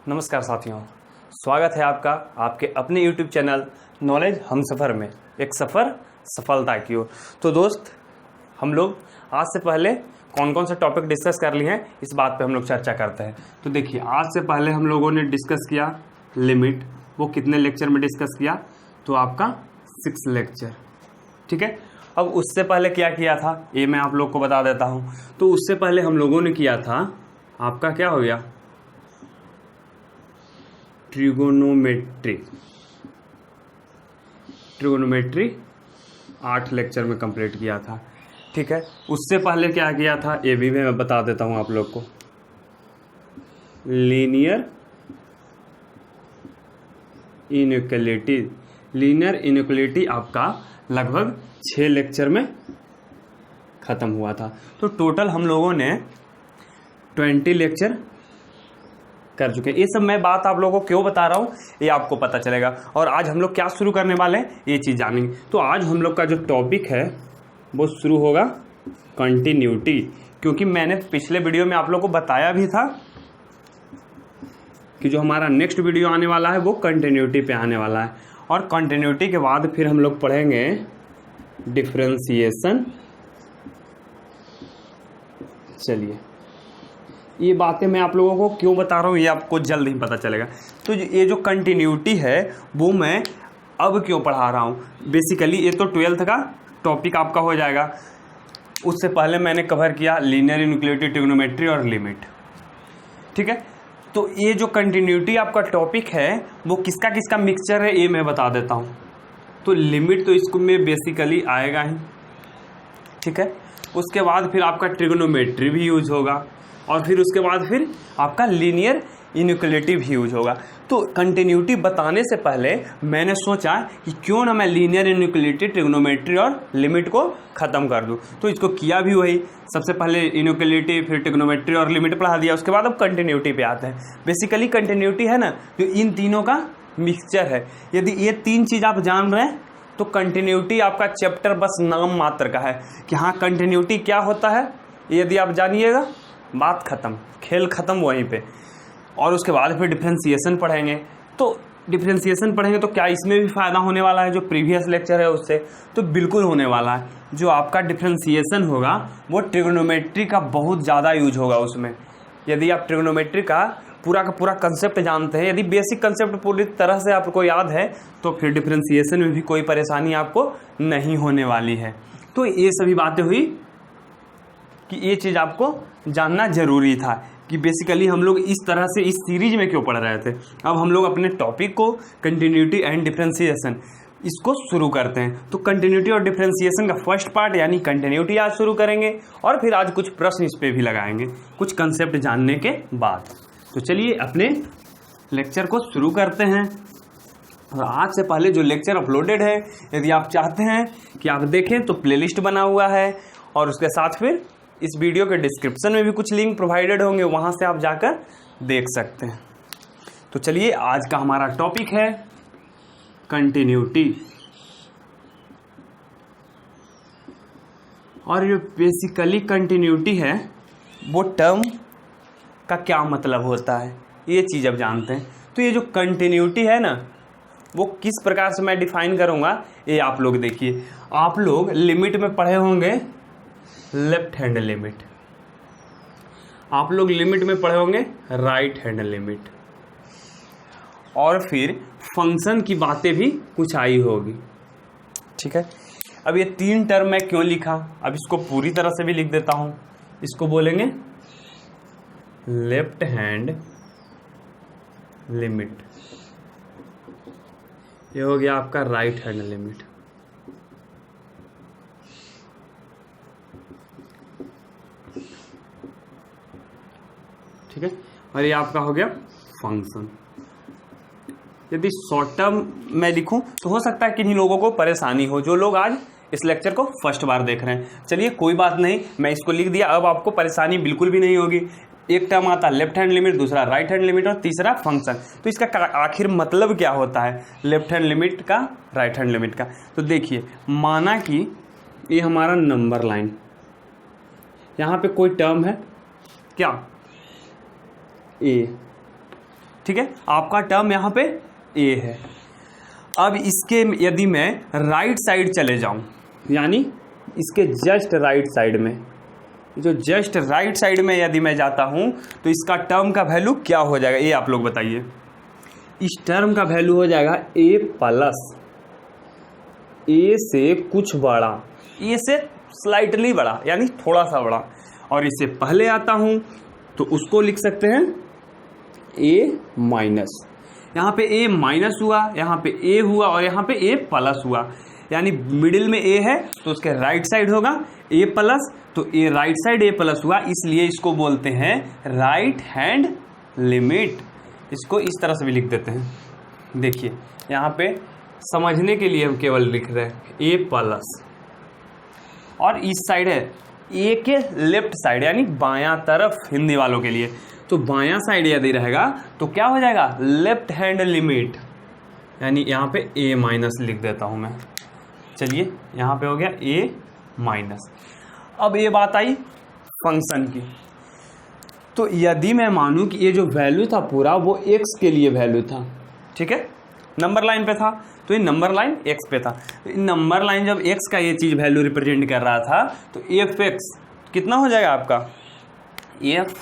नमस्कार साथियों, स्वागत है आपका आपके अपने YouTube चैनल नॉलेज हम सफ़र में, एक सफ़र सफलता की ओर। तो दोस्त, हम लोग आज से पहले कौन कौन से टॉपिक डिस्कस कर लिए हैं इस बात पे हम लोग चर्चा करते हैं। तो देखिए, आज से पहले हम लोगों ने डिस्कस किया लिमिट। वो कितने लेक्चर में डिस्कस किया? तो आपका 6 लेक्चर। ठीक है। अब उससे पहले क्या किया था ये मैं आप लोग को बता देता हूँ। तो उससे पहले हम लोगों ने किया था आपका क्या हो गया, ट्रिगोनोमेट्री 8 लेक्चर में कंप्लीट किया था। ठीक है। उससे पहले क्या किया था ये भी मैं बता देता हूं आप लोग को। लीनियर इनइक्वालिटी आपका लगभग 6 लेक्चर में खत्म हुआ था। तो टोटल हम लोगों ने 20 लेक्चर कर चुके हैं। ये सब मैं बात आप लोगों को क्यों बता रहा हूँ ये आपको पता चलेगा। और आज हम लोग क्या शुरू करने वाले हैं ये चीज़ जानेंगे। तो आज हम लोग का जो टॉपिक है वो शुरू होगा कंटिन्यूटी, क्योंकि मैंने पिछले वीडियो में आप लोग को बताया भी था कि जो हमारा नेक्स्ट वीडियो आने वाला है वो कंटिन्यूटी पे आने वाला है। और कंटिन्यूटी के बाद फिर हम लोग पढ़ेंगे डिफरेंशिएशन। चलिए, ये बातें मैं आप लोगों को क्यों बता रहा हूँ ये आपको जल्द ही पता चलेगा। तो ये जो कंटिन्यूटी है वो मैं अब क्यों पढ़ा रहा हूँ, बेसिकली ये तो 12th का टॉपिक आपका हो जाएगा। उससे पहले मैंने कवर किया लीनियर इनइक्वालिटी, ट्रिग्नोमेट्री और लिमिट। ठीक है। तो ये जो कंटिन्यूटी आपका टॉपिक है वो किसका किसका मिक्सचर है ये मैं बता देता हूँ। तो लिमिट तो इसको में बेसिकली आएगा ही। ठीक है। उसके बाद फिर आपका ट्रिग्नोमेट्री भी यूज होगा और फिर उसके बाद फिर आपका लीनियर इनइक्वालिटी भी यूज होगा। तो कंटिन्यूटी बताने से पहले मैंने सोचा कि क्यों ना मैं लीनियर इनइक्वालिटी, ट्रिग्नोमेट्री और लिमिट को ख़त्म कर दूं। तो इसको किया भी वही, सबसे पहले इनइक्वालिटी, फिर ट्रिग्नोमेट्री और लिमिट पढ़ा दिया। उसके बाद अब कंटिन्यूटी पे आते हैं। बेसिकली कंटिन्यूटी है ना जो इन तीनों का मिक्सचर है। यदि ये 3 चीज़ आप जान रहे हैं तो कंटिन्यूटी आपका चैप्टर बस नाम मात्र का है कि हाँ कंटिन्यूटी क्या होता है। यदि आप जानिएगा बात ख़त्म, खेल ख़त्म वहीं पे। और उसके बाद फिर डिफरेंशिएशन पढ़ेंगे। तो डिफरेंशिएशन पढ़ेंगे तो क्या इसमें भी फ़ायदा होने वाला है जो प्रीवियस लेक्चर है उससे? तो बिल्कुल होने वाला है। जो आपका डिफरेंशिएशन होगा वो ट्रिग्नोमेट्री का बहुत ज़्यादा यूज होगा उसमें। यदि आप ट्रिग्नोमेट्री का पूरा कंसेप्ट जानते हैं, यदि बेसिक कंसेप्ट पूरी तरह से आपको याद है तो फिर डिफरेंशिएशन में भी कोई परेशानी आपको नहीं होने वाली है। तो ये सभी बातें हुई कि ये चीज़ आपको जानना जरूरी था कि बेसिकली हम लोग इस तरह से इस सीरीज में क्यों पढ़ रहे थे। अब हम लोग अपने टॉपिक को कंटिन्यूटी एंड डिफरेंशिएशन इसको शुरू करते हैं। तो कंटिन्यूटी और डिफरेंशिएशन का फर्स्ट पार्ट यानी कंटिन्यूटी आज शुरू करेंगे और फिर आज कुछ प्रश्न इस पे भी लगाएंगे कुछ कंसेप्ट जानने के बाद। तो चलिए अपने लेक्चर को शुरू करते हैं। और आज से पहले जो लेक्चर अपलोडेड है यदि आप चाहते हैं कि आप देखें तो प्लेलिस्ट बना हुआ है और उसके साथ फिर इस वीडियो के डिस्क्रिप्शन में भी कुछ लिंक प्रोवाइडेड होंगे, वहां से आप जाकर देख सकते हैं। तो चलिए आज का हमारा टॉपिक है कंटिन्यूटी। और जो बेसिकली कंटिन्यूटी है वो टर्म का क्या मतलब होता है ये चीज़ अब जानते हैं। तो ये जो कंटिन्यूटी है ना वो किस प्रकार से मैं डिफाइन करूँगा ये आप लोग देखिए। आप लोग लिमिट में पढ़े होंगे लेफ्ट हैंड लिमिट, आप लोग लिमिट में पढ़े होंगे राइट हैंड लिमिट, और फिर फंक्शन की बातें भी कुछ आई होगी। ठीक है। अब ये 3 टर्म मैं क्यों लिखा, अब इसको पूरी तरह से भी लिख देता हूं। इसको बोलेंगे लेफ्ट हैंड लिमिट, ये हो गया आपका राइट हैंड लिमिट। ठीक है। और ये आपका हो गया फंक्शन। यदि शॉर्ट टर्म मैं लिखूं तो हो सकता है किन्हीं लोगों को परेशानी हो जो लोग आज इस लेक्चर को फर्स्ट बार देख रहे हैं। चलिए कोई बात नहीं, मैं इसको लिख दिया, अब आपको परेशानी बिल्कुल भी नहीं होगी। एक टर्म आता है लेफ्ट हैंड लिमिट, दूसरा राइट हैंड लिमिट और तीसरा फंक्शन। तो इसका आखिर मतलब क्या होता है लेफ्ट हैंड लिमिट का, राइट हैंड लिमिट का? तो देखिए, माना कि ये हमारा नंबर लाइन, यहाँ पे कोई टर्म है क्या, ए, ठीक है, आपका टर्म यहाँ पे ए है। अब इसके यदि मैं राइट साइड चले जाऊं, यानी इसके जस्ट राइट साइड में, जो जस्ट राइट साइड में यदि मैं जाता हूं तो इसका टर्म का वैल्यू क्या हो जाएगा, ये आप लोग बताइए। इस टर्म का वैल्यू हो जाएगा ए प्लस ए से कुछ बड़ा, ए से स्लाइटली बड़ा यानी थोड़ा सा बड़ा, और इससे पहले आता हूं तो उसको लिख सकते हैं ए माइनस। यहाँ पे ए माइनस हुआ, यहाँ पे ए हुआ और यहाँ पे ए प्लस हुआ, यानी मिडिल में ए है तो उसके राइट साइड होगा ए प्लस, तो ए राइट साइड ए प्लस हुआ, इसलिए इसको बोलते हैं राइट हैंड लिमिट। इसको इस तरह से भी लिख देते हैं, देखिए यहाँ पे समझने के लिए हम केवल लिख रहे हैं ए प्लस, और इस साइड है ए के लेफ्ट साइड यानी बायां तरफ हिंदी वालों के लिए, तो बायां साइड यदि रहेगा तो क्या हो जाएगा लेफ्ट हैंड लिमिट, यानी यहाँ पे ए माइनस लिख देता हूं मैं। चलिए यहाँ पे हो गया ए माइनस। अब ये बात आई फंक्शन की, तो यदि मैं मानूं कि ये जो वैल्यू था पूरा वो एक्स के लिए वैल्यू था, ठीक है, नंबर लाइन पे था, तो ये नंबर लाइन एक्स पे था, तो नंबर लाइन जब एक्स का ये चीज़ वैल्यू रिप्रेजेंट कर रहा था तो एफ एक्स कितना हो जाएगा आपका एफ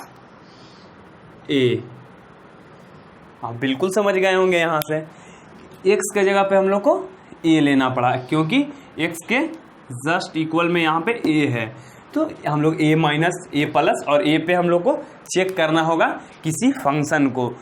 ए। आप बिल्कुल समझ गए होंगे, यहाँ से एक्स के जगह पे हम लोग को ए लेना पड़ा क्योंकि एक्स के जस्ट इक्वल में यहाँ पे ए है, तो हम लोग ए माइनस ए प्लस और ए पे हम लोग को चेक करना होगा किसी फंक्शन को।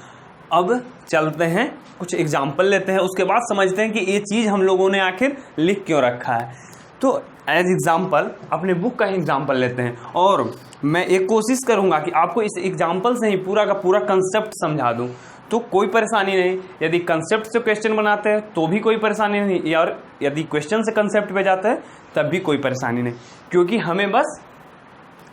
अब चलते हैं कुछ एग्जाम्पल लेते हैं, उसके बाद समझते हैं कि ये चीज़ हम लोगों ने आखिर लिख क्यों रखा है। तो एज एग्जाम्पल अपने बुक का एग्जाम्पल लेते हैं, और मैं एक कोशिश करूंगा कि आपको इस एग्जाम्पल से ही पूरा का पूरा कंसेप्ट समझा दूं, तो कोई परेशानी नहीं। यदि कंसेप्ट से क्वेश्चन बनाते हैं तो भी कोई परेशानी नहीं, और यदि क्वेश्चन से कंसेप्ट पे जाते हैं तब भी कोई परेशानी नहीं, क्योंकि हमें बस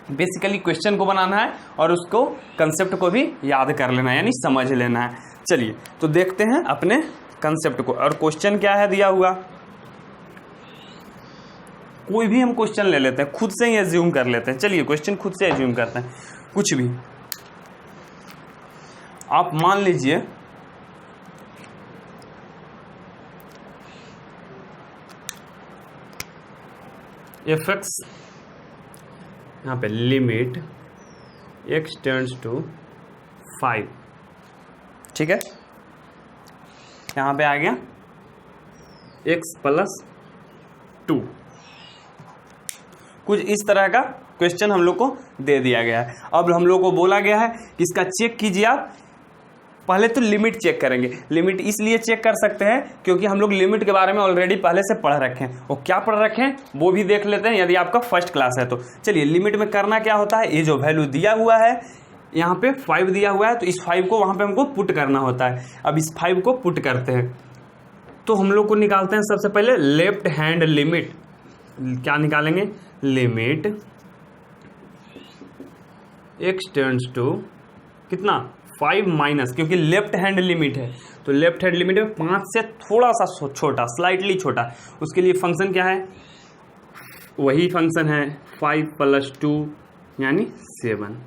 बेसिकली क्वेश्चन को बनाना है और उसको कंसेप्ट को भी याद कर लेना है, यानी समझ लेना है। चलिए तो देखते हैं अपने कंसेप्ट को, और क्वेश्चन क्या है दिया हुआ, कोई भी हम क्वेश्चन ले लेते हैं, खुद से ही एज्यूम कर लेते हैं। चलिए क्वेश्चन खुद से एज्यूम करते हैं, कुछ भी आप मान लीजिए एफ एक्स, यहाँ पे लिमिट एक्स टेंड्स टू 5, ठीक है, यहाँ पे आ गया एक्स प्लस 2, कुछ इस तरह का क्वेश्चन हम लोग को दे दिया गया है। अब हम लोग को बोला गया है कि इसका चेक कीजिए आप। पहले तो लिमिट चेक करेंगे, लिमिट इसलिए चेक कर सकते हैं क्योंकि हम लोग लिमिट के बारे में ऑलरेडी पहले से पढ़ रखे हैं, और क्या पढ़ रखे हैं वो भी देख लेते हैं यदि आपका फर्स्ट क्लास है तो। चलिए लिमिट में करना क्या होता है, ये जो वैल्यू दिया हुआ है यहाँ पे 5 दिया हुआ है, तो इस 5 को वहां पे हमको पुट करना होता है। अब इस 5 को पुट करते हैं तो हम लोग को निकालते हैं सबसे पहले लेफ्ट हैंड लिमिट। क्या निकालेंगे, लिमिट एक्स टेंड्स टू कितना 5 माइनस, क्योंकि लेफ्ट हैंड लिमिट है तो लेफ्ट हैंड लिमिट में 5 से थोड़ा सा छोटा, स्लाइटली छोटा, उसके लिए फंक्शन क्या है, वही फंक्शन है 5 + 2 यानी 7।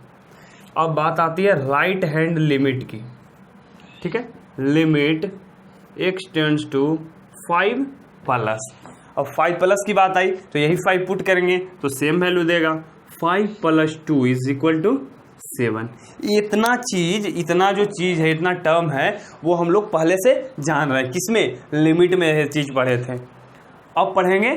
अब बात आती है राइट हैंड लिमिट की, ठीक है, limit x tends to 5 plus. अब 5 प्लस की बात आई तो यही 5 पुट करेंगे तो सेम वैल्यू देगा, 5 + 2 = 7। इतना जो चीज़ है, इतना टर्म है वो हम लोग पहले से जान रहे हैं, किसमें, लिमिट में ये चीज़ पढ़े थे। अब पढ़ेंगे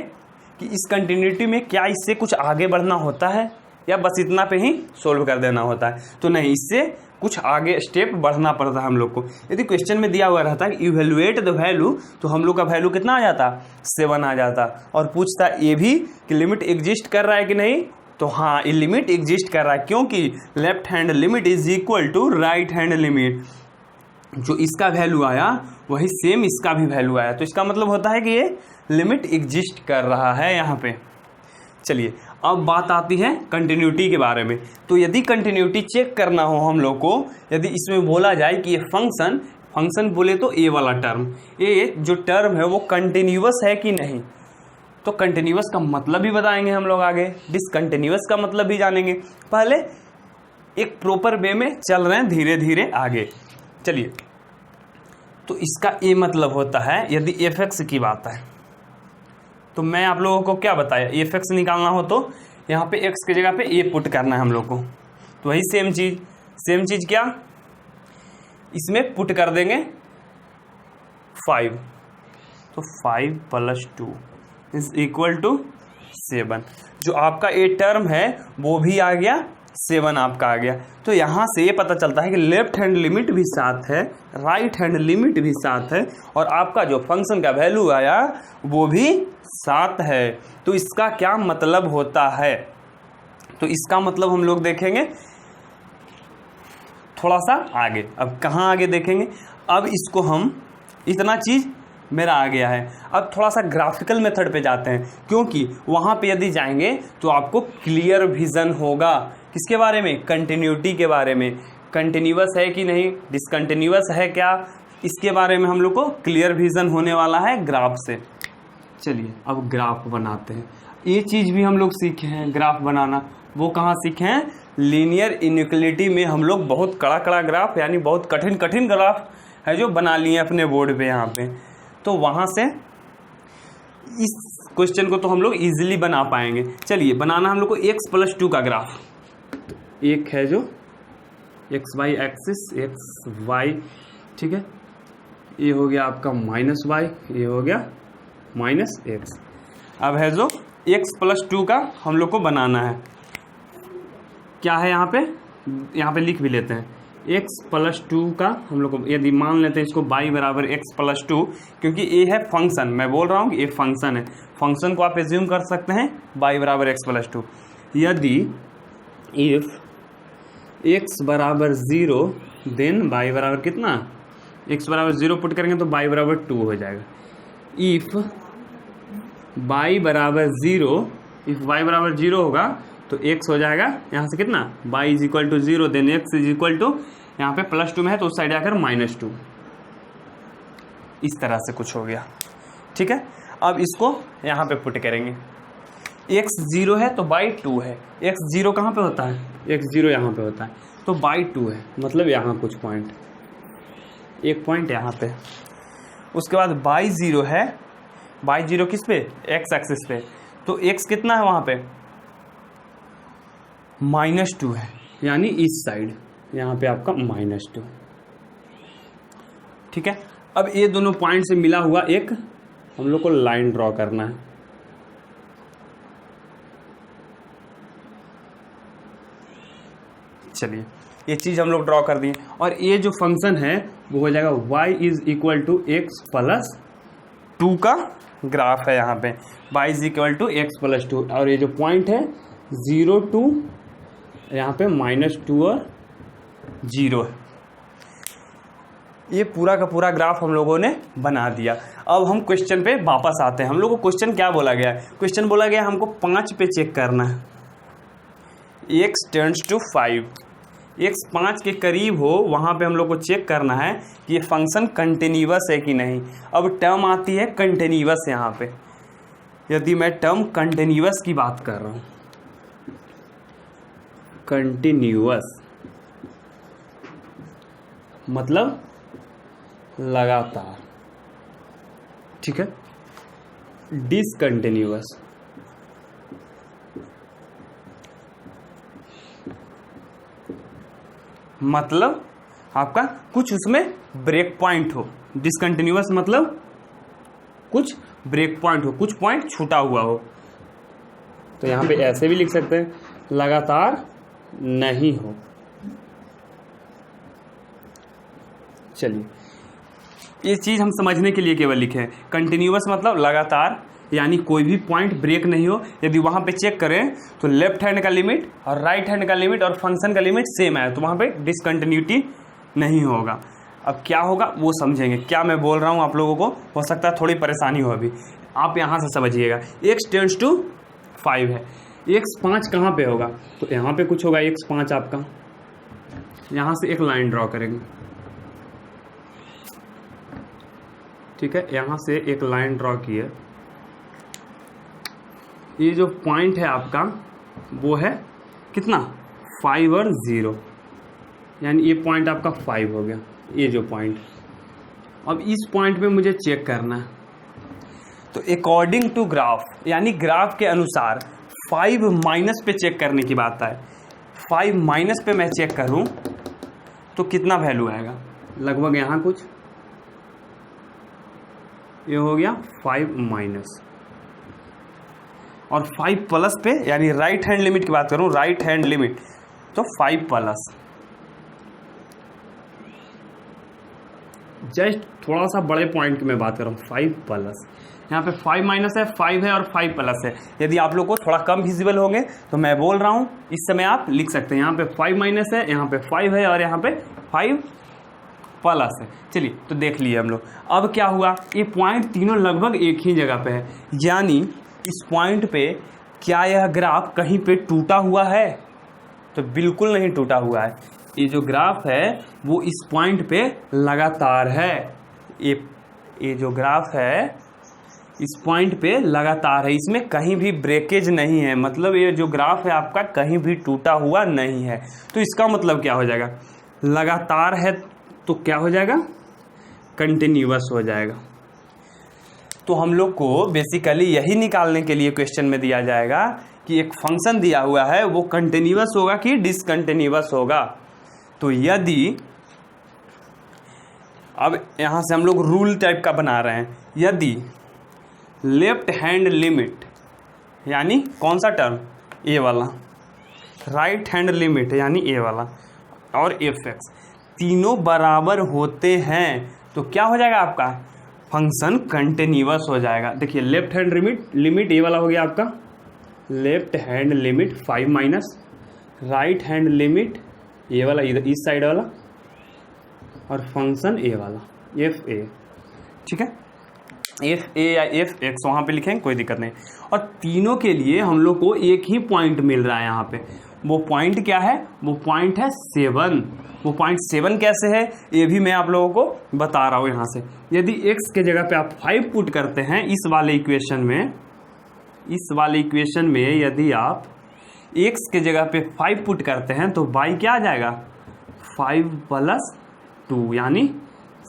कि इस कंटिन्यूटी में क्या इससे कुछ आगे बढ़ना होता है या बस इतना पे ही सोल्व कर देना होता है, तो नहीं, इससे कुछ आगे स्टेप बढ़ना पड़ता है हम लोग को। यदि क्वेश्चन में दिया हुआ रहता है इवेल्युएट द वैल्यू, तो हम लोग का वैल्यू कितना आ जाता, 7 आ जाता, और पूछता ये भी कि लिमिट एग्जिस्ट कर रहा है कि नहीं, तो हाँ ये लिमिट एग्जिस्ट कर रहा है, क्योंकि left hand limit = right hand limit. जो इसका वैल्यू आया वही सेम इसका भी वैल्यू आया, तो इसका मतलब होता है कि ये लिमिट एग्जिस्ट कर रहा है यहाँ पे। चलिए अब बात आती है कंटिन्यूटी के बारे में। तो यदि कंटिन्यूटी चेक करना हो हम लोग को, यदि इसमें बोला जाए कि ये फंक्शन बोले तो ए वाला टर्म, ये जो टर्म है वो कंटिन्यूअस है कि नहीं, तो कंटिन्यूअस का मतलब भी बताएंगे हम लोग आगे, डिसकंटिन्यूअस का मतलब भी जानेंगे। पहले एक प्रॉपर वे में चल रहे हैं धीरे धीरे आगे। चलिए तो इसका ए मतलब होता है यदि एफ एक्स की बात है तो मैं आप लोगों को क्या बताया, एफ एक्स निकालना हो तो यहाँ पे एक्स की जगह पे ए पुट करना है हम लोग को। तो वही सेम चीज क्या, इसमें पुट कर देंगे 5, तो 5 + 2 = 7। जो आपका ए टर्म है वो भी आ गया, 7 आपका आ गया। तो यहाँ से ये पता चलता है कि लेफ्ट हैंड लिमिट भी 7 है, राइट हैंड लिमिट भी 7 है, और आपका जो फंक्शन का वैल्यू आया वो भी 7 है। तो इसका क्या मतलब होता है, तो इसका मतलब हम लोग देखेंगे थोड़ा सा आगे। अब कहाँ आगे देखेंगे, अब इसको हम इतना चीज़ मेरा आ गया है, अब थोड़ा सा ग्राफिकल मेथड पे जाते हैं, क्योंकि वहाँ पे यदि जाएंगे तो आपको क्लियर विजन होगा किसके बारे में, कंटिन्यूटी के बारे में, कंटिन्यूअस है कि नहीं, डिसकंटिन्यूअस है क्या, इसके बारे में हम लोग को क्लियर विजन होने वाला है ग्राफ से। चलिए अब ग्राफ बनाते हैं। ये चीज़ भी हम लोग सीखे हैं ग्राफ बनाना, वो कहाँ सीखे हैं, लीनियर इनइक्वालिटी में हम लोग बहुत कड़ा ग्राफ यानी बहुत कठिन ग्राफ है जो बना लिए अपने बोर्ड पे यहाँ पे। तो वहाँ से इस क्वेश्चन को तो हम लोग इजीली बना पाएंगे। चलिए बनाना हम लोग को x + 2 का ग्राफ, एक है जो xy एक्सिस xy, ठीक है, ये हो गया आपका -y, ये हो गया -x। अब है जो x + 2 का हम लोग को बनाना है, क्या है यहाँ पे लिख भी लेते हैं, x + 2 का हम लोग को यदि मान लेते हैं इसको y = x + 2, क्योंकि ये है फंक्शन, मैं बोल रहा हूँ कि ये फंक्शन है, फंक्शन को आप एज्यूम कर सकते हैं y = x + 2। यदि इफ x = 0 देन y बराबर कितना, x = 0 पुट करेंगे तो y = 2 हो जाएगा। इफ y = 0, इफ y = 0 होगा तो x हो जाएगा यहाँ से कितना, y = 0 देन x = यहाँ पे +2 में है तो उस साइड आकर -2, इस तरह से कुछ हो गया, ठीक है। अब इसको यहाँ पे पुट करेंगे, x 0 है तो y 2 है, x 0 कहाँ पे होता है, x 0 यहाँ पे होता है, तो y 2 है, मतलब यहाँ कुछ पॉइंट, एक पॉइंट यहाँ पे। उसके बाद y 0 है, y 0 किस पे, x एक्सिस पे, तो x कितना है वहाँ पे, -2 है, यानी इस साइड यहाँ पे आपका -2, ठीक है। अब ये दोनों पॉइंट से मिला हुआ एक हम लोग को लाइन ड्रॉ करना है। चलिए ये चीज़ हम लोग ड्रॉ कर दिए, और ये जो फंक्शन है वो हो जाएगा y = x + 2 का ग्राफ है, यहाँ पे y = x + 2, और ये जो पॉइंट है 0 2, यहाँ पे -2 और 0 है। ये पूरा का पूरा ग्राफ हम लोगों ने बना दिया। अब हम क्वेश्चन पे वापस आते हैं। हम लोग को क्वेश्चन क्या बोला गया है, क्वेश्चन बोला गया हमको 5 पे चेक करना है, x टेंड्स टू 5, x 5 के करीब हो वहाँ पे हम लोग को चेक करना है कि ये फंक्शन कंटिन्यूअस है कि नहीं। अब टर्म आती है कंटिन्यूअस, यहाँ पे यदि मैं टर्म कंटिन्यूअस की बात कर रहा हूँ, कंटिन्यूअस मतलब लगातार, ठीक है। डिसकंटिन्यूअस मतलब आपका कुछ उसमें ब्रेक पॉइंट हो, डिसकंटिन्यूअस मतलब कुछ ब्रेक पॉइंट हो, कुछ पॉइंट छूटा हुआ हो। तो यहाँ पे ऐसे भी लिख सकते हैं, लगातार नहीं हो। चलिए ये चीज़ हम समझने के लिए केवल लिखे हैं, कंटिन्यूअस मतलब लगातार, यानी कोई भी पॉइंट ब्रेक नहीं हो। यदि वहाँ पे चेक करें तो लेफ्ट हैंड का लिमिट और राइट हैंड का लिमिट और फंक्शन का लिमिट सेम है, तो वहाँ पे डिसकंटिन्यूटी नहीं होगा। अब क्या होगा वो समझेंगे, क्या मैं बोल रहा हूँ आप लोगों को हो सकता है थोड़ी परेशानी हो, अभी आप यहाँ से समझिएगा। x टेंड्स टू 5 है, x 5 कहाँ पे होगा, तो यहाँ पे कुछ होगा x 5 आपका, यहाँ से एक लाइन ड्रॉ करेंगे, ठीक है। यहाँ से एक लाइन ड्रॉ किए, ये जो पॉइंट है आपका वो है कितना 5 और 0, यानी ये पॉइंट आपका 5 हो गया, ये जो पॉइंट। अब इस पॉइंट पे मुझे चेक करना है, तो अकॉर्डिंग टू ग्राफ यानी ग्राफ के अनुसार 5 माइनस पे चेक करने की बात है। 5 माइनस पे मैं चेक करूं तो कितना वैल्यू आएगा, लगभग यहाँ कुछ ये हो गया 5 माइनस, और 5 प्लस पे यानी राइट हैंड लिमिट की बात करूं, राइट हैंड लिमिट तो 5 प्लस, जस्ट थोड़ा सा बड़े पॉइंट की मैं बात कर रहा हूँ, 5 प्लस। यहाँ पे 5 माइनस है, 5 है और 5 प्लस है। यदि आप लोग को थोड़ा कम विजिबल होंगे तो मैं बोल रहा हूँ इस समय आप लिख सकते हैं, यहाँ पे 5 माइनस है, यहाँ पे 5 है और यहाँ पे 5 प्लस है। चलिए तो देख लिए हम लोग। अब क्या हुआ, ये पॉइंट तीनों लगभग एक ही जगह पे है, यानी इस पॉइंट पे क्या यह ग्राफ कहीं पे टूटा हुआ है, तो बिल्कुल नहीं टूटा हुआ है। ये जो ग्राफ है वो इस पॉइंट पे लगातार है, ये जो ग्राफ है इस पॉइंट पे लगातार है, इसमें कहीं भी ब्रेकेज नहीं है, मतलब ये जो ग्राफ है आपका कहीं भी टूटा हुआ नहीं है। तो इसका मतलब क्या हो जाएगा, लगातार है तो क्या हो जाएगा, कंटिन्यूअस हो जाएगा। तो हम लोग को बेसिकली यही निकालने के लिए क्वेश्चन में दिया जाएगा कि एक फंक्शन दिया हुआ है वो कंटिन्यूअस होगा कि डिसकंटिन्यूअस होगा। तो यदि अब यहाँ से हम लोग रूल टाइप का बना रहे हैं, यदि लेफ्ट हैंड लिमिट यानी कौन सा टर्म, ए वाला, राइट हैंड लिमिट यानी ए वाला, और एफ एक्स तीनों बराबर होते हैं तो क्या हो जाएगा, आपका फंक्शन कंटिन्यूअस हो जाएगा। देखिए लेफ्ट हैंड लिमिट ए वाला हो गया आपका, left hand limit 5 minus, right hand limit A वाला इधर इस साइड वाला, और फंक्शन ए वाला एफ ए, ठीक है, एफ ए या एफ एक्स वहाँ पे लिखेंगे कोई दिक्कत नहीं। और तीनों के लिए हम लोग को एक ही पॉइंट मिल रहा है यहाँ पे, वो पॉइंट क्या है, वो पॉइंट है 7। वो पॉइंट 7 कैसे है ये भी मैं आप लोगों को बता रहा हूँ। यहाँ से यदि x के जगह पे आप 5 पुट करते हैं इस वाले इक्वेशन में यदि आप x के जगह पे 5 पुट करते हैं तो y क्या आ जाएगा, 5 प्लस 2 यानी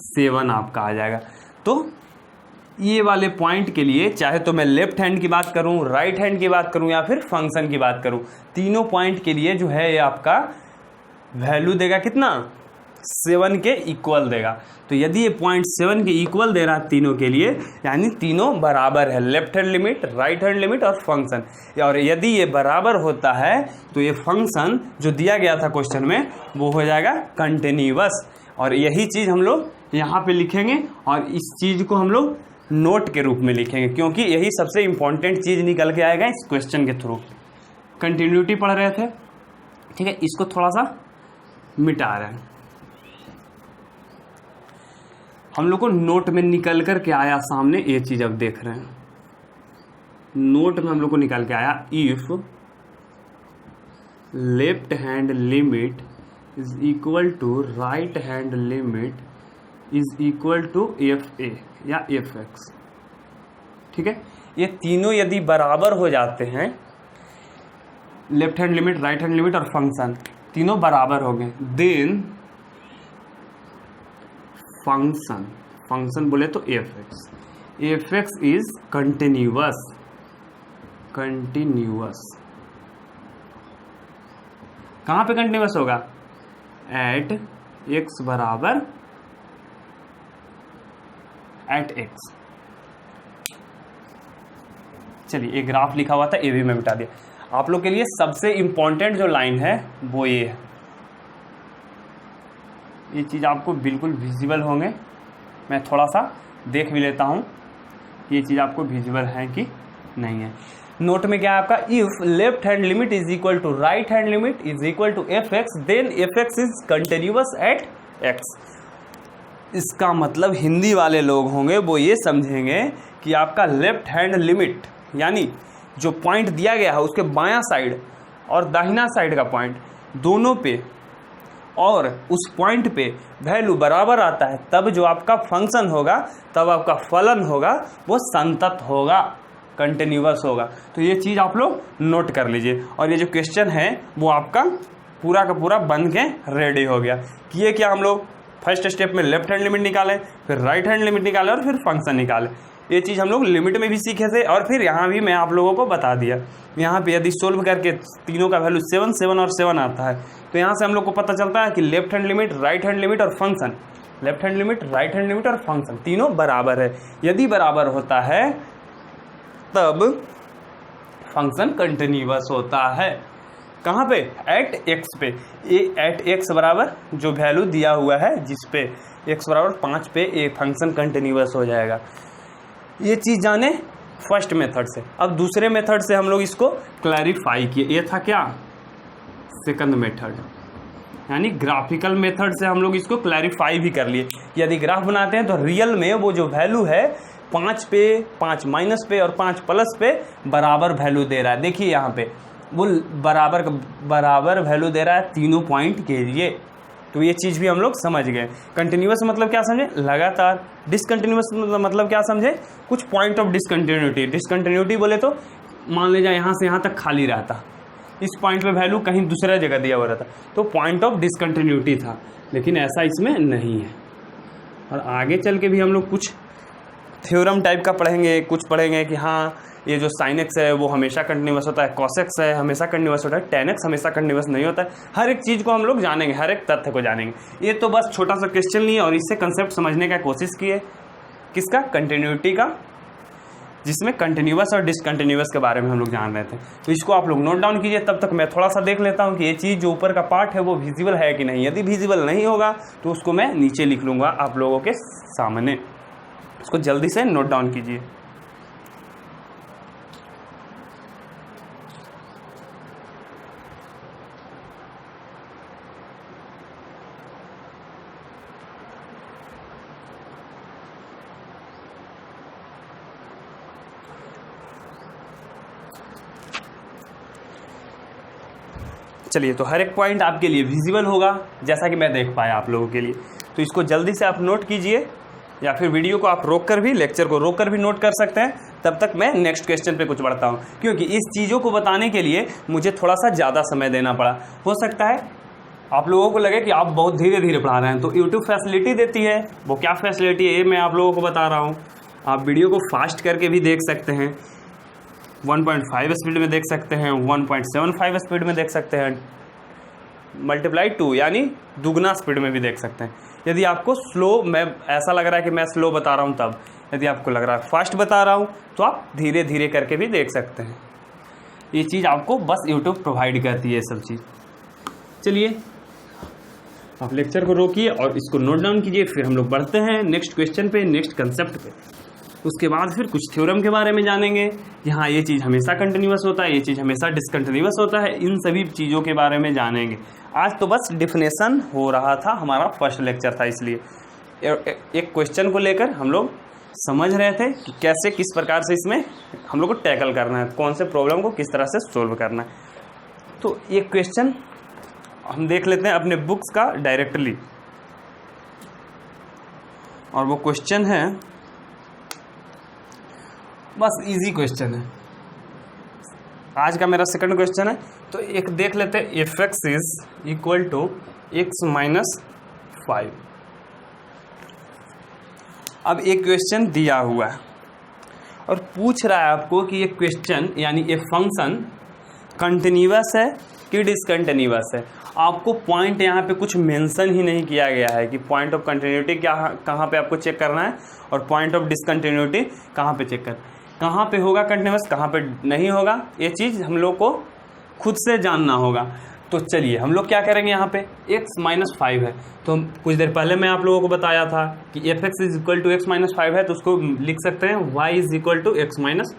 7 आपका आ जाएगा। तो ये वाले पॉइंट के लिए चाहे तो मैं लेफ्ट हैंड की बात करूं, राइट हैंड की बात करूं या फिर फंक्शन की बात करूं, तीनों पॉइंट के लिए जो है ये आपका वैल्यू देगा कितना, 7 के इक्वल देगा। तो यदि ये पॉइंट 7 के इक्वल दे रहा है तीनों के लिए, यानी तीनों बराबर है, left hand limit, right hand limit और फंक्शन। और यदि ये बराबर होता है तो ये फंक्शन जो दिया गया था क्वेश्चन में वो हो जाएगा कंटिन्यूअस। और यही चीज़ हम लोग यहाँ पे लिखेंगे और इस चीज़ को हम लोग नोट के रूप में लिखेंगे, क्योंकि यही सबसे इंपॉर्टेंट चीज़ निकल के आएगा इस क्वेश्चन के थ्रू। कंटिन्यूटी पढ़ रहे थे, ठीक है, इसको थोड़ा सा मिटा रहे हैं हम लोग को। नोट में निकल कर के आया सामने ये चीज़, अब देख रहे हैं नोट में हम लोग को निकल के आया, if left hand limit is equal to right hand limit is equal to f a या एफ एक्स, ठीक है। ये तीनों यदि बराबर हो जाते हैं, left hand limit, right hand limit और फंक्शन तीनों बराबर हो गए, देन फंक्शन बोले तो एफ एक्स इज कंटिन्यूअस। कहाँ पे कंटिन्यूअस होगा, एट एक्स बराबर एट एक्स। चलिए एक ग्राफ लिखा हुआ था ये भी मैं मिटा दिया। आप लोग के लिए सबसे इंपॉर्टेंट जो लाइन है वो ये है, ये चीज़ आपको बिल्कुल विजिबल होंगे। मैं थोड़ा सा देख भी लेता हूँ ये चीज़ आपको विजिबल है कि नहीं है। नोट में क्या है आपका, if left hand limit is equal to right hand limit is equal to f x, then f x is continuous at x. इसका मतलब हिंदी वाले लोग होंगे वो ये समझेंगे कि आपका लेफ्ट हैंड लिमिट यानी जो पॉइंट दिया गया है उसके बायां साइड और दाहिना साइड का पॉइंट दोनों पे और उस पॉइंट पे वैल्यू बराबर आता है, तब जो आपका फंक्शन होगा, तब आपका फलन होगा वो संतत होगा, कंटिन्यूअस होगा। तो ये चीज़ आप लोग नोट कर लीजिए। और ये जो क्वेश्चन है वो आपका पूरा का पूरा बन के रेडी हो गया। किए क्या हम लोग, फर्स्ट स्टेप में लेफ्ट हैंड लिमिट निकालें, फिर राइट हैंड लिमिट निकालें और फिर फंक्शन निकालें। ये चीज़ हम लोग लिमिट में भी सीखे थे और फिर यहाँ भी मैं आप लोगों को बता दिया। यहाँ पे यदि सोल्व करके तीनों का वैल्यू 7, 7 और 7 आता है तो यहाँ से हम लोग को पता चलता है कि left hand limit, right hand limit और function, left hand limit, right hand limit और फंक्शन तीनों बराबर है। यदि बराबर होता है तब फंक्शन कंटिन्यूअस होता है। कहाँ पे? एट एक्स पे। ये एट एक्स बराबर जो वैल्यू दिया हुआ है जिस पे एक्स बराबर 5 पे ये फंक्शन कंटिन्यूअस हो जाएगा। ये चीज़ जाने फर्स्ट मेथड से। अब दूसरे मेथड से हम लोग इसको क्लैरिफाई किए। ये था क्या? सेकंड मेथड, यानी ग्राफिकल मेथड से हम लोग इसको क्लैरिफाई भी कर लिए। यदि ग्राफ बनाते हैं तो रियल में वो जो वैल्यू है 5 पे, 5 माइनस पे और 5 प्लस पे बराबर वैल्यू दे रहा है। देखिए यहाँ पे वो बराबर वैल्यू दे रहा है तीनों पॉइंट के लिए। तो ये चीज़ भी हम लोग समझ गए। कंटिन्यूअस मतलब क्या समझे? लगातार। डिसकंटिन्यूअस मतलब क्या समझे? कुछ पॉइंट ऑफ डिसकंटिन्यूटी। डिसकंटिन्यूटी बोले तो मान लीजिए यहाँ से यहाँ तक खाली रहता, इस पॉइंट पे वैल्यू कहीं दूसरा जगह दिया हुआ रहता, तो पॉइंट ऑफ डिसकंटिन्यूटी था। लेकिन ऐसा इसमें नहीं है। और आगे चल के भी हम लोग कुछ थ्योरम टाइप का पढ़ेंगे, कुछ पढ़ेंगे कि हाँ ये जो साइन एक्स है वो हमेशा कंटिन्यूअस होता है, कॉस एक्स है हमेशा कंटिन्यूअस होता है, टेन एक्स हमेशा कंटिन्यूअस नहीं होता है। हर एक चीज़ को हम लोग जानेंगे, हर एक तथ्य को जानेंगे। ये तो बस छोटा सा क्वेश्चन लिए और इससे कंसेप्ट समझने का कोशिश किए। किसका? कंटिन्यूटी का, जिसमें कंटिन्यूअस और डिसकंटिन्यूअस के बारे में हम लोग जान रहे थे। तो इसको आप लोग नोट डाउन कीजिए। तब तक मैं थोड़ा सा देख लेता हूँ कि ये चीज़ जो ऊपर का पार्ट है वो विजिबल है कि नहीं। यदि विजिबल नहीं होगा तो उसको मैं नीचे लिख लूँगा आप लोगों के सामने। उसको जल्दी से नोट डाउन कीजिए। चलिए, तो हर एक पॉइंट आपके लिए विजिबल होगा जैसा कि मैं देख पाया आप लोगों के लिए। तो इसको जल्दी से आप नोट कीजिए, या फिर वीडियो को आप रोक कर भी, लेक्चर को रोक कर भी नोट कर सकते हैं। तब तक मैं नेक्स्ट क्वेश्चन पे कुछ बढ़ता हूँ, क्योंकि इस चीज़ों को बताने के लिए मुझे थोड़ा सा ज़्यादा समय देना पड़ा। हो सकता है आप लोगों को लगे कि आप बहुत धीरे धीरे पढ़ा रहे हैं, तो यूट्यूब फैसिलिटी देती है। वो क्या फैसिलिटी है ये मैं आप लोगों को बता रहा हूँ। आप वीडियो को फास्ट करके भी देख सकते हैं, 1.5 स्पीड में देख सकते हैं, 1.75 स्पीड में देख सकते हैं, मल्टीप्लाई 2 यानी दुगना स्पीड में भी देख सकते हैं। यदि आपको स्लो, मैं ऐसा लग रहा है कि मैं स्लो बता रहा हूँ तब, यदि आपको लग रहा है फास्ट बता रहा हूँ तो आप धीरे धीरे करके भी देख सकते हैं। ये चीज़ आपको बस यूट्यूब प्रोवाइड करती है ये सब चीज़। चलिए, आप लेक्चर को रोकिए और इसको नोट डाउन कीजिए। फिर हम लोग बढ़ते हैं नेक्स्ट क्वेश्चन पे, नेक्स्ट कंसेप्ट पे। उसके बाद फिर कुछ थ्योरम के बारे में जानेंगे कि हाँ ये चीज़ हमेशा कंटिन्यूअस होता है, ये चीज़ हमेशा डिसकंटिन्यूअस होता है। इन सभी चीज़ों के बारे में जानेंगे। आज तो बस डिफिनेशन हो रहा था, हमारा फर्स्ट लेक्चर था, इसलिए एक क्वेश्चन को लेकर हम लोग समझ रहे थे कि कैसे, किस प्रकार से इसमें हम लोग को टैकल करना है, कौन से प्रॉब्लम को किस तरह से सोल्व करना है। तो ये क्वेश्चन हम देख लेते हैं अपने बुक्स का डायरेक्टली, और वो क्वेश्चन है, बस इजी क्वेश्चन है। आज का मेरा सेकंड क्वेश्चन है, तो एक देख लेते हैं। F x is equal to x minus 5। अब एक क्वेश्चन दिया हुआ है और पूछ रहा है आपको कि ये क्वेश्चन यानी ये फंक्शन कंटिन्यूअस है कि डिसकंटिन्यूअस है। आपको पॉइंट यहाँ पे कुछ मेंशन ही नहीं किया गया है कि पॉइंट ऑफ कंटिन्यूटी क्या, कहाँ पे आपको चेक करना है, और पॉइंट ऑफ डिसकंटिन्यूटी कहाँ पे चेक करना है, कहाँ पे होगा कंटिन्यूअस, कहाँ पे नहीं होगा। ये चीज़ हम लोग को खुद से जानना होगा। तो चलिए हम लोग क्या करेंगे, यहाँ पे x माइनस 5 है, तो कुछ देर पहले मैं आप लोगों को बताया था कि f x is equal to x minus 5 है, तो उसको लिख सकते हैं y is equal to x minus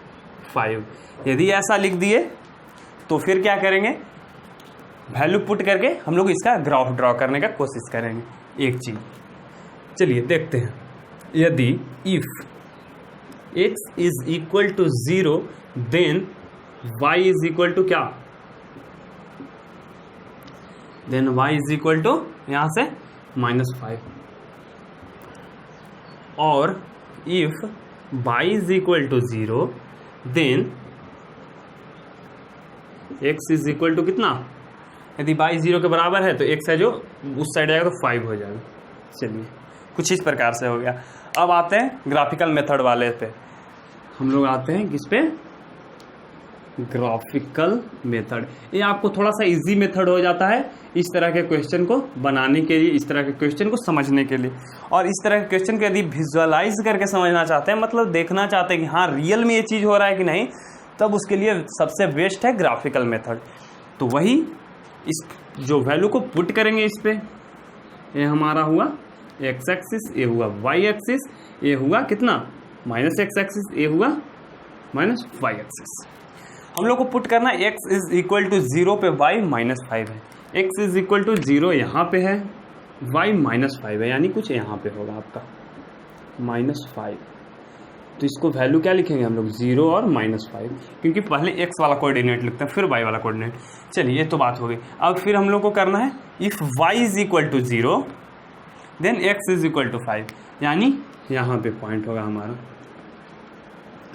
5। यदि ऐसा लिख दिए तो फिर क्या करेंगे, वैल्यू पुट करके हम लोग इसका ग्राफ ड्रॉ करने का कोशिश करेंगे। एक चीज़ चलिए देखते हैं। यदि if x is equal to 0 then y is equal to क्या, then y is equal to यहाँ से -5, और if y is equal to 0 then x is equal to कितना, यदि y 0 के बराबर है तो x है जो उस साइड आएगा तो 5 हो जाएगा। चलिए कुछ इस प्रकार से हो गया। अब आते हैं ग्राफिकल मेथड वाले पे, हम लोग आते हैं किस पे, ग्राफिकल मेथड। ये आपको थोड़ा सा इजी मेथड हो जाता है इस तरह के क्वेश्चन को बनाने के लिए, इस तरह के क्वेश्चन को समझने के लिए। और इस तरह के क्वेश्चन को यदि विजुअलाइज करके समझना चाहते हैं, मतलब देखना चाहते हैं कि हाँ रियल में ये चीज़ हो रहा है कि नहीं, तब उसके लिए सबसे बेस्ट है ग्राफिकल मेथड। तो वही इस जो वैल्यू को पुट करेंगे इस पे, ये हमारा हुआ एक्स एक्सिस, ये हुआ वाई एक्सिस, ये हुआ कितना माइनस एक्स एक्सिस, ये हुआ माइनस वाई एक्सिस। हम लोग को पुट करना x इज इक्वल टू 0 पे y माइनस 5 है, x इज इक्वल टू 0 यहाँ पे है, y माइनस 5 है, यानी कुछ यहाँ पे होगा आपका माइनस 5। तो इसको वैल्यू क्या लिखेंगे हम लोग, 0 और माइनस 5, क्योंकि पहले x वाला कोऑर्डिनेट लिखते हैं फिर y वाला कोऑर्डिनेट। चलिए ये तो बात हो गई। अब फिर हम लोग को करना है if y is equal to 0 then x is equal to 5, यानी यहाँ पे पॉइंट होगा हमारा,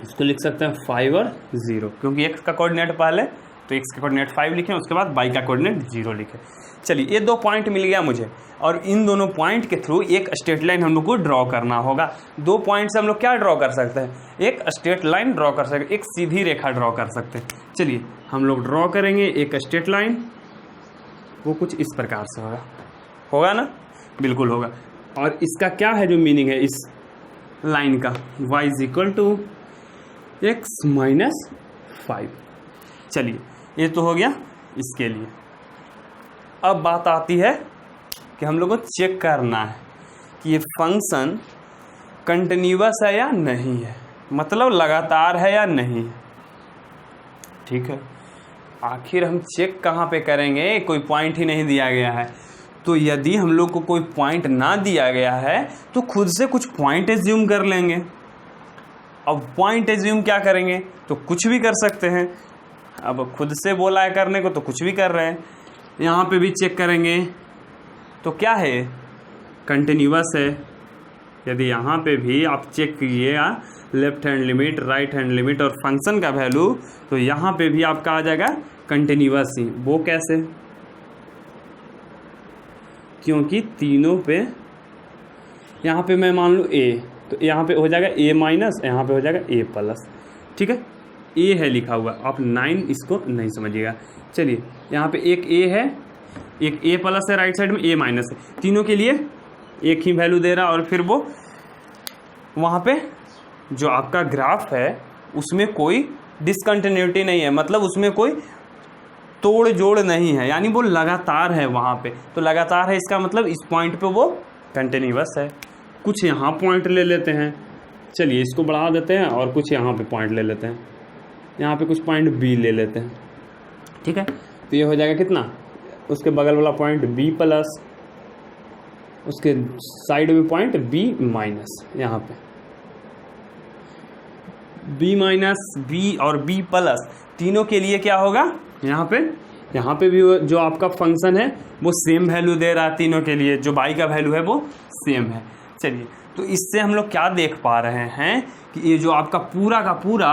इसको लिख सकते हैं 5 और 0, क्योंकि x का कोऑर्डिनेट पहले, तो x का कोऑर्डिनेट 5 लिखें, उसके बाद y का कोऑर्डिनेट 0 लिखें। चलिए ये 2 पॉइंट मिल गया मुझे, और इन दोनों पॉइंट के थ्रू एक स्ट्रेट लाइन हम लोग को ड्रॉ करना होगा। 2 पॉइंट से हम लोग क्या ड्रॉ कर सकते हैं, एक स्ट्रेट लाइन ड्रॉ कर सकते हैं, एक सीधी रेखा ड्रॉ कर सकते हैं। चलिए हम लोग ड्रॉ करेंगे एक स्ट्रेट लाइन, वो कुछ इस प्रकार से होगा ना, बिल्कुल होगा। और इसका क्या है जो मीनिंग है इस लाइन का, y is equal to x minus 5। चलिए ये तो हो गया इसके लिए। अब बात आती है कि हम लोग को चेक करना है कि ये फंक्शन कंटिन्यूअस है या नहीं है, मतलब लगातार है या नहीं है। ठीक है, आखिर हम चेक कहाँ पे करेंगे, कोई पॉइंट ही नहीं दिया गया है। तो यदि हम लोग को कोई पॉइंट ना दिया गया है तो खुद से कुछ पॉइंट एज्यूम कर लेंगे। अब पॉइंट एज्यूम क्या करेंगे, तो कुछ भी कर सकते हैं। अब खुद से बोला है करने को तो कुछ भी कर रहे हैं। यहाँ पे भी चेक करेंगे तो क्या है, कंटिन्यूअस है। यदि यहाँ पे भी आप चेक कीजिएगा left hand limit, right hand limit और फंक्शन का वैल्यू, तो यहाँ पे भी आपका आ जाएगा कंटिन्यूअस ही। वो कैसे, क्योंकि तीनों पे, यहाँ पे मैं मान लूँ a, तो यहाँ पे हो जाएगा a माइनस, यहाँ पे हो जाएगा a प्लस। ठीक है, a है लिखा हुआ, आप 9 इसको नहीं समझिएगा। चलिए यहाँ पे एक a है, एक a प्लस है, राइट साइड में a माइनस है, तीनों के लिए एक ही वैल्यू दे रहा। और फिर वो वहाँ पे जो आपका ग्राफ है उसमें कोई डिसकंटिन्यूटी नहीं है, मतलब उसमें कोई तोड़ जोड़ नहीं है, यानी वो लगातार है वहाँ पे। तो लगातार है इसका मतलब इस पॉइंट पे वो कंटिन्यूअस है। कुछ यहाँ पॉइंट ले लेते हैं, चलिए इसको बढ़ा देते हैं और कुछ यहाँ पे पॉइंट ले लेते हैं, यहाँ पे कुछ पॉइंट b ले लेते हैं। ठीक है, तो ये हो जाएगा कितना, उसके बगल वाला पॉइंट b प्लस, उसके साइड में पॉइंट b माइनस, यहाँ पे b माइनस, b और b प्लस, तीनों के लिए क्या होगा, यहाँ पे भी जो आपका फंक्शन है वो सेम वैल्यू दे रहा है तीनों के लिए, जो y का वैल्यू है वो सेम है। चलिए तो इससे हम लोग क्या देख पा रहे हैं कि ये जो आपका पूरा का पूरा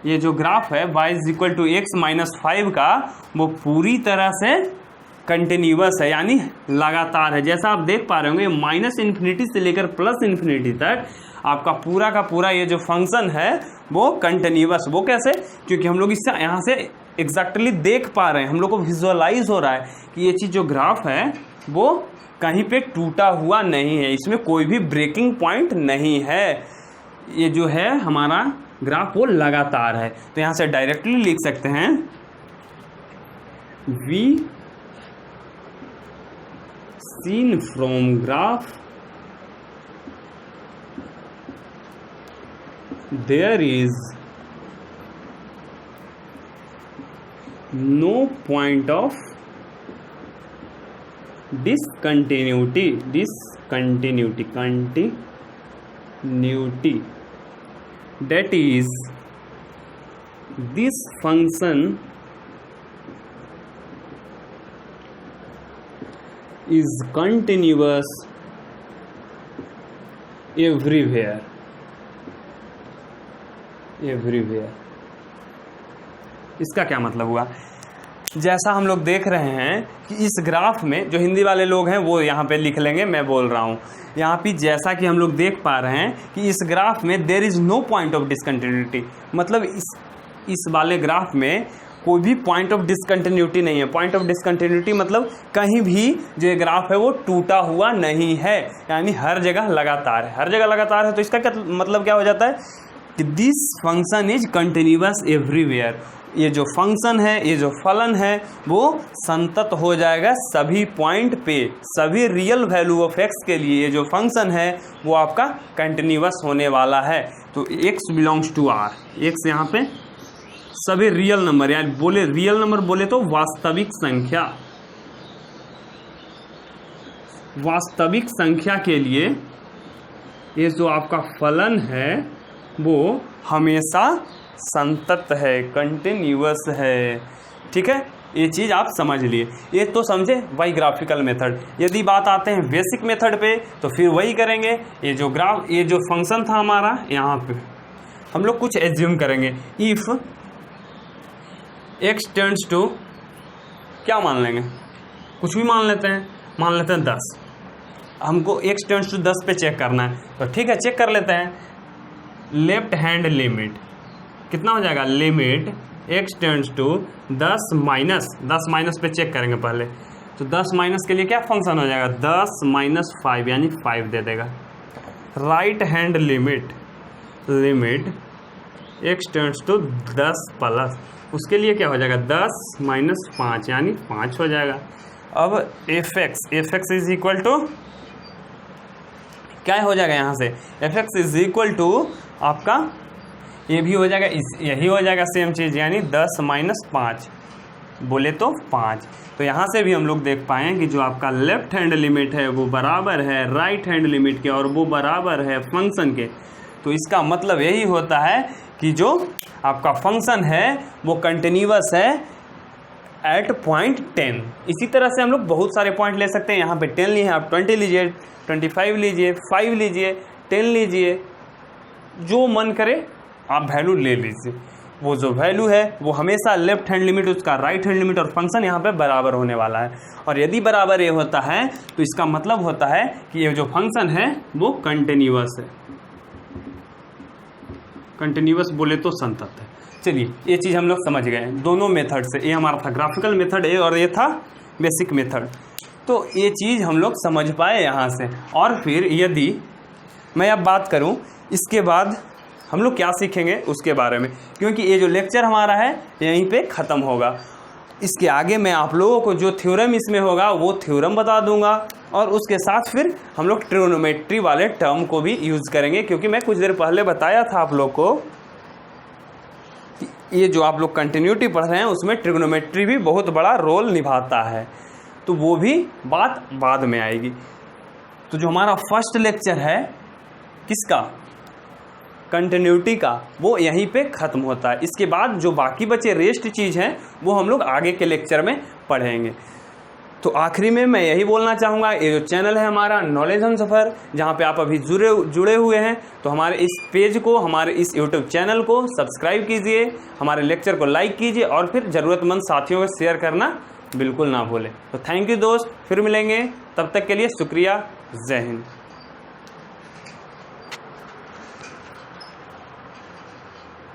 ये जो ग्राफ है y is equal to x minus 5 का, वो पूरी तरह से कंटिन्यूअस है, यानी लगातार है। जैसा आप देख पा रहे होंगे माइनस इन्फिनिटी से लेकर प्लस इन्फिनिटी तक आपका पूरा का पूरा ये जो फंक्शन है वो कंटिन्यूअस। वो कैसे, क्योंकि हम लोग इससे यहाँ से एग्जैक्टली देख पा रहे हैं, हम लोग को विजुअलाइज हो रहा है कि ये चीज़ जो ग्राफ है वो कहीं पे टूटा हुआ नहीं है, इसमें कोई भी ब्रेकिंग पॉइंट नहीं है। ये जो है हमारा ग्राफ वो लगातार है। तो यहाँ से डायरेक्टली लिख सकते हैं V seen from graph there is no point of discontinuity that is this function is continuous everywhere। इसका क्या मतलब हुआ, जैसा हम लोग देख रहे हैं कि इस ग्राफ में, जो हिंदी वाले लोग हैं वो यहाँ पे लिख लेंगे, मैं बोल रहा हूँ यहाँ पे, जैसा कि हम लोग देख पा रहे हैं कि इस ग्राफ में there is no point of discontinuity, मतलब इस वाले ग्राफ में कोई भी पॉइंट ऑफ डिसकंटिन्यूटी नहीं है। पॉइंट ऑफ डिसकंटिन्यूटी मतलब कहीं भी जो ये ग्राफ है वो टूटा हुआ नहीं है, यानी हर जगह लगातार है, हर जगह लगातार है। तो इसका क्या मतलब क्या हो जाता है कि this function is continuous everywhere. ये जो फंक्शन है, ये जो फलन है, वो संतत हो जाएगा सभी पॉइंट पे, सभी रियल वैल्यू ऑफ एक्स के लिए ये जो फंक्शन है वो आपका कंटिन्यूअस होने वाला है। तो x belongs to r, x यहाँ पे सभी रियल नंबर, यानी बोले रियल नंबर बोले तो वास्तविक संख्या, वास्तविक संख्या के लिए ये जो आपका फलन है वो हमेशा संतत है, कंटिन्यूअस है। ठीक है, ये चीज़ आप समझ लिए। ये तो समझे वही ग्राफिकल मेथड। यदि बात आते हैं बेसिक मेथड पे तो फिर वही करेंगे। ये जो ग्राफ, ये जो फंक्शन था हमारा, यहाँ पे हम लोग कुछ एज्यूम करेंगे। इफ़ x टेंड्स टू, क्या मान लेंगे, कुछ भी मान लेते हैं 10। हमको x टेंड्स टू 10 पे चेक करना है, तो ठीक है चेक कर लेते हैं। लेफ्ट हैंड लिमिट कितना हो जाएगा, limit x tends to 10 minus पे चेक करेंगे पहले। तो 10 माइनस के लिए क्या फंक्शन हो जाएगा, 10 माइनस 5 यानी 5 दे देगा। Right hand limit x tends to 10 plus, उसके लिए क्या हो जाएगा, 10 माइनस 5 यानी 5 हो जाएगा। अब f x is equal to क्या हो जाएगा, यहाँ से f x is equal to आपका ये भी हो जाएगा, यही हो जाएगा सेम चीज़, यानी 10 माइनस 5 बोले तो 5। तो यहाँ से भी हम लोग देख पाए कि जो आपका लेफ्ट हैंड लिमिट है वो बराबर है राइट हैंड लिमिट के, और वो बराबर है फंक्शन के। तो इसका मतलब यही होता है कि जो आपका फंक्शन है वो कंटिन्यूअस है एट पॉइंट 10। इसी तरह से हम लोग बहुत सारे पॉइंट ले सकते हैं। यहाँ पे 10 लिए, आप 20 लीजिए, 25 लीजिए, 5 लीजिए, 10 लीजिए, जो मन करे आप वैल्यू ले लीजिए। वो जो वैल्यू है वो हमेशा लेफ्ट हैंड लिमिट, उसका राइट हैंड लिमिट और फंक्शन यहाँ पे बराबर होने वाला है। और यदि बराबर ये होता है तो इसका मतलब होता है कि ये जो फंक्शन है वो कंटिन्यूअस है। कंटिन्यूअस बोले तो संतत है। चलिए ये चीज़ हम लोग समझ गए दोनों मेथड से। ये हमारा था ग्राफिकल मेथड ए और ये था बेसिक मेथड। तो ये चीज़ हम लोग समझ पाए यहाँ से। और फिर यदि मैं अब बात करूँ इसके बाद हम लोग क्या सीखेंगे उसके बारे में, क्योंकि ये जो लेक्चर हमारा है यहीं पे ख़त्म होगा। इसके आगे मैं आप लोगों को जो थ्योरम इसमें होगा वो थ्योरम बता दूंगा, और उसके साथ फिर हम लोग ट्रिग्नोमेट्री वाले टर्म को भी यूज़ करेंगे, क्योंकि मैं कुछ देर पहले बताया था आप लोग को कि ये जो आप लोग कंटिन्यूटी पढ़ रहे हैं उसमें ट्रिग्नोमेट्री भी बहुत बड़ा रोल निभाता है। तो वो भी बात बाद में आएगी। तो जो हमारा फर्स्ट लेक्चर है किसका, कंटिन्यूटी का, वो यहीं पे ख़त्म होता है। इसके बाद जो बाकी बचे रेस्ट चीज़ हैं वो हम लोग आगे के लेक्चर में पढ़ेंगे। तो आखिरी में मैं यही बोलना चाहूँगा, ये जो चैनल है हमारा नॉलेज हम सफ़र, जहाँ पे आप अभी जुड़े हुए हैं, तो हमारे इस पेज को, हमारे इस यूट्यूब चैनल को सब्सक्राइब कीजिए, हमारे लेक्चर को लाइक कीजिए, और फिर ज़रूरतमंद साथियों को शेयर करना बिल्कुल ना भूलें। तो थैंक यू दोस्त, फिर मिलेंगे, तब तक के लिए शुक्रिया, जय हिंद।